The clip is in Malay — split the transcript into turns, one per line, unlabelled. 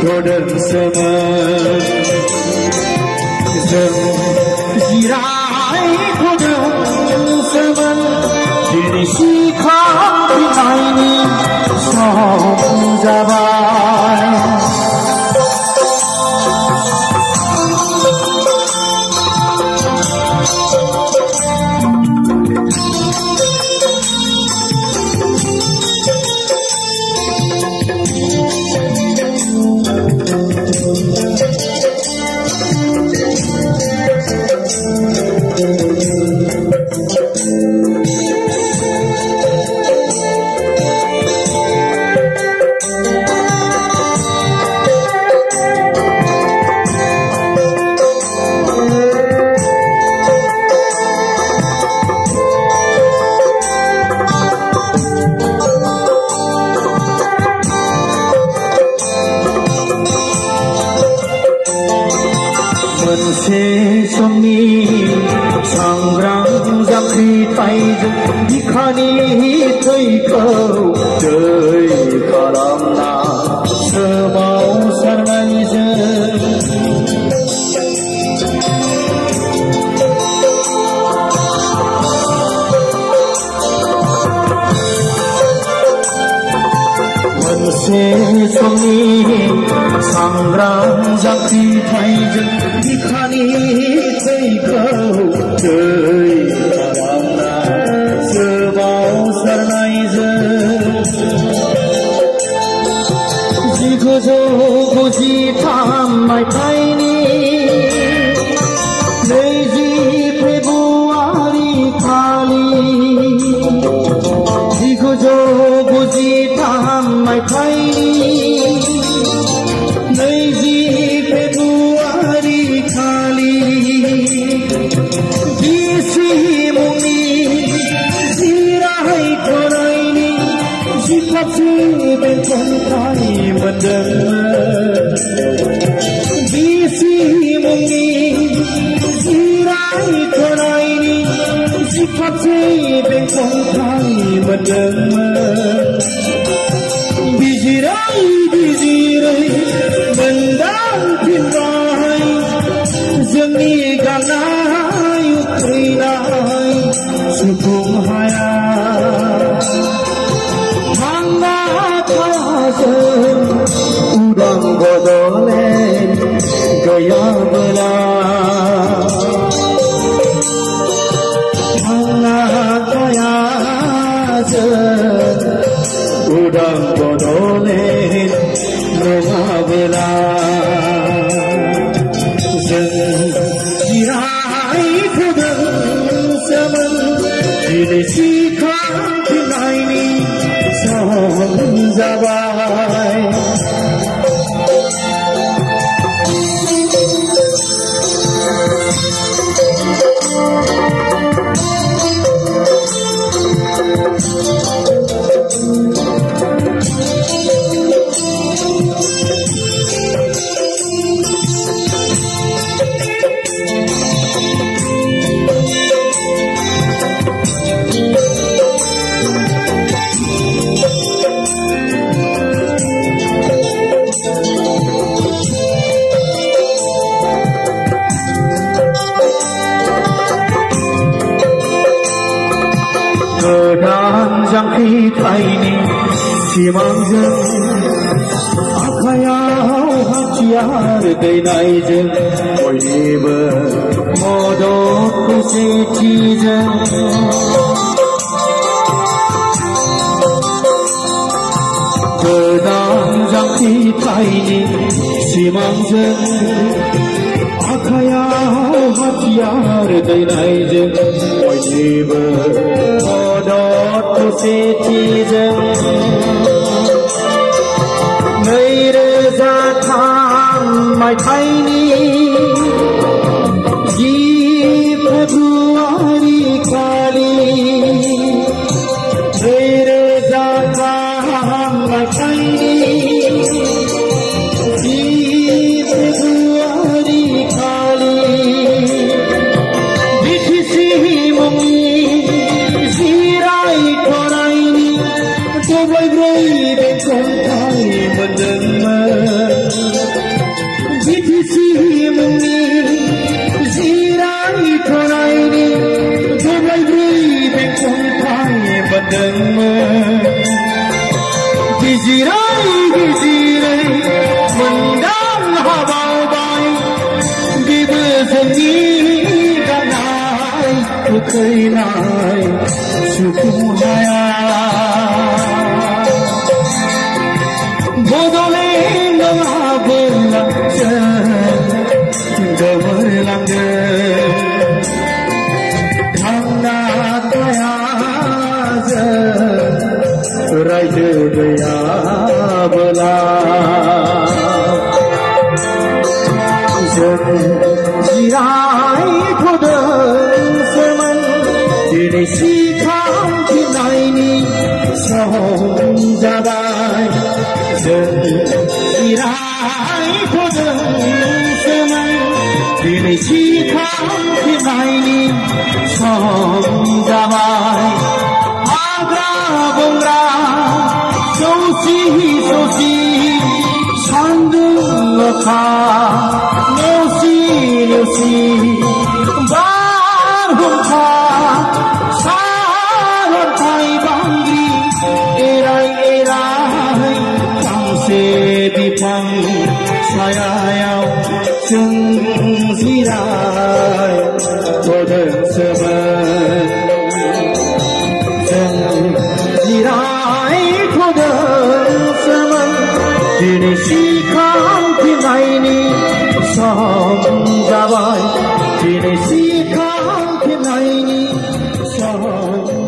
Semen Zirai Kodeng Semen Diri Sikang Binaini Som Jabai Somni sangrang zakri taijung dikhani thai kau jai kalamna semau sarnai somni sangrang zakri taijung dikhani thai kau jai kalamna semau sarnai jiko jo ji tham mai thai ni neji February khali jiko jo ji tham mai thai neji February khali disi muni zirai thoraini zipati benton thai madang disi muni zirai thoraini zipati benton thai madang bijirai bijirai bandang pintai jeni ganai ukrinai sukung haya hanga kasen udang bodolen gaya bela hanga kaya udang bodolen gaya bela Zirai Kodeng Semen Diri Sikang Binaini Som Jabai Jangki taini simang akayau haciar dainai jeng boynibo modok kusiti jeng gedang jangki taini simang akayau haciar dainai jeng boynibo Citizen Nairaja tham mai thaini ji February khali Nairaja tham mai thaini ji February khali bithisi mungi Boy, boy, baby, come, come, dengmen gizirai mendang habau bai dibe seni ganai kukai nai suku haya bodole ngabela damar lange thangna daya right gaya bala jirai khod seman dine sikham kinaini sahom jadai jirai khod seman dine sikham kinaini sahom jadai bongra sosi sandung lokha nosi bar humkha saron thai bangri erai kamse dipang sayayau chung zirai bodeng seban jirai khod seman dine sikham kinaini sahom jabai dine sikham kinaini sahom